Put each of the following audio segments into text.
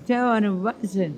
تاوان بأسن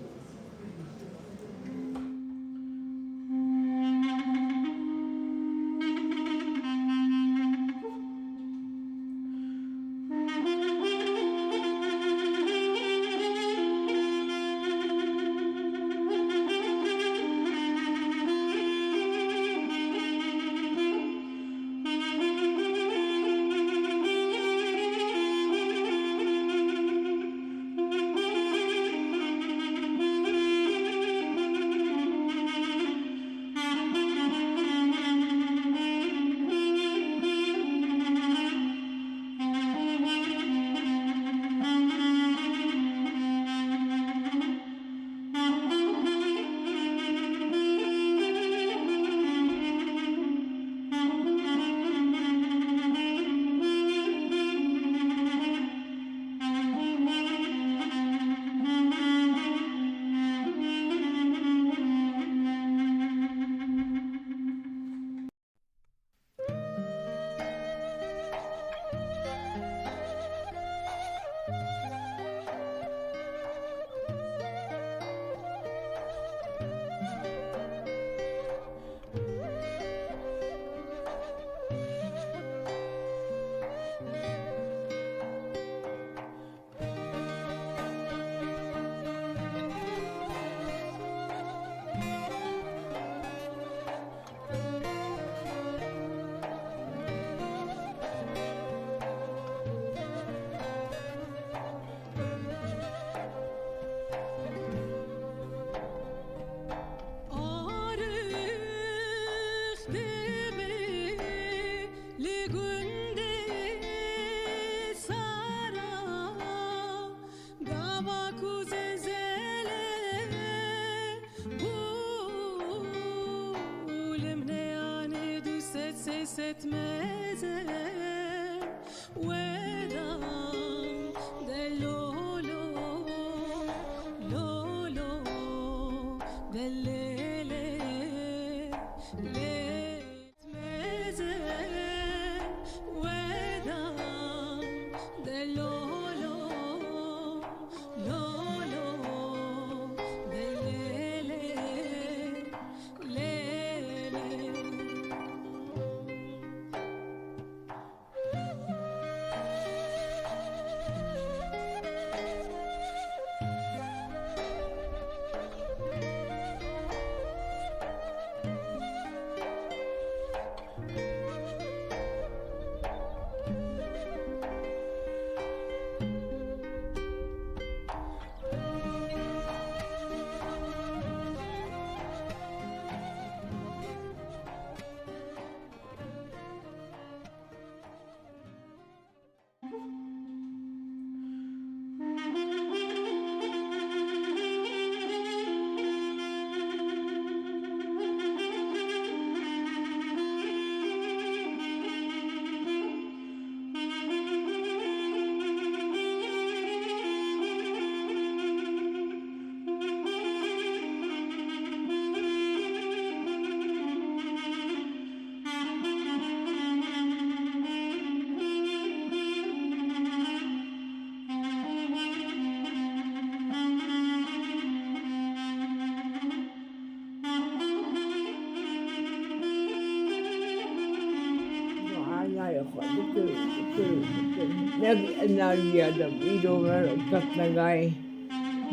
نبي أدم إيدو كتناعي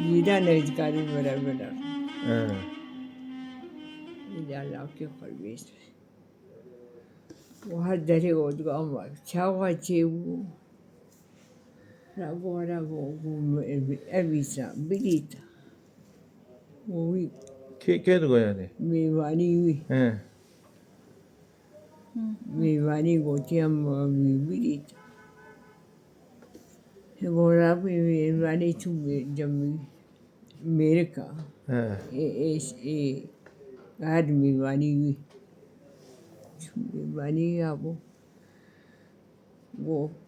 جيدا نهجكاري برا إذا لا كيفر بيس وهذا هو دعوة شاوها تيو رابو أبيسا بديتا وي كيف يعني؟ ميواني ميواني غوتيام بديتا هو ميواني تو جم أمريكا إيش هاد ميواني ميواني أبو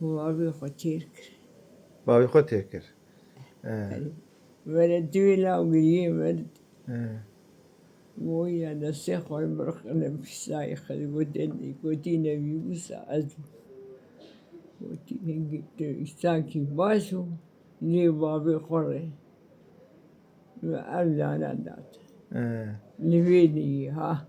وأبي خطير بابي خوتيكر آه. ولد ولا وقليل ولد آه. ويا نسيخ والمرخ أنا مش سايخ قوتينا بيوسع أزو قوتينا قلت إستاكي باسو لي بابي خوري وأرجع نادات آه. نبيني ها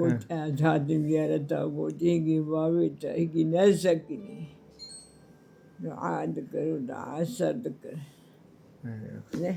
قلت هذا زيارة قلت يجي بابي تيجي نسكني دعاء ذكر ودعاء ذكر نه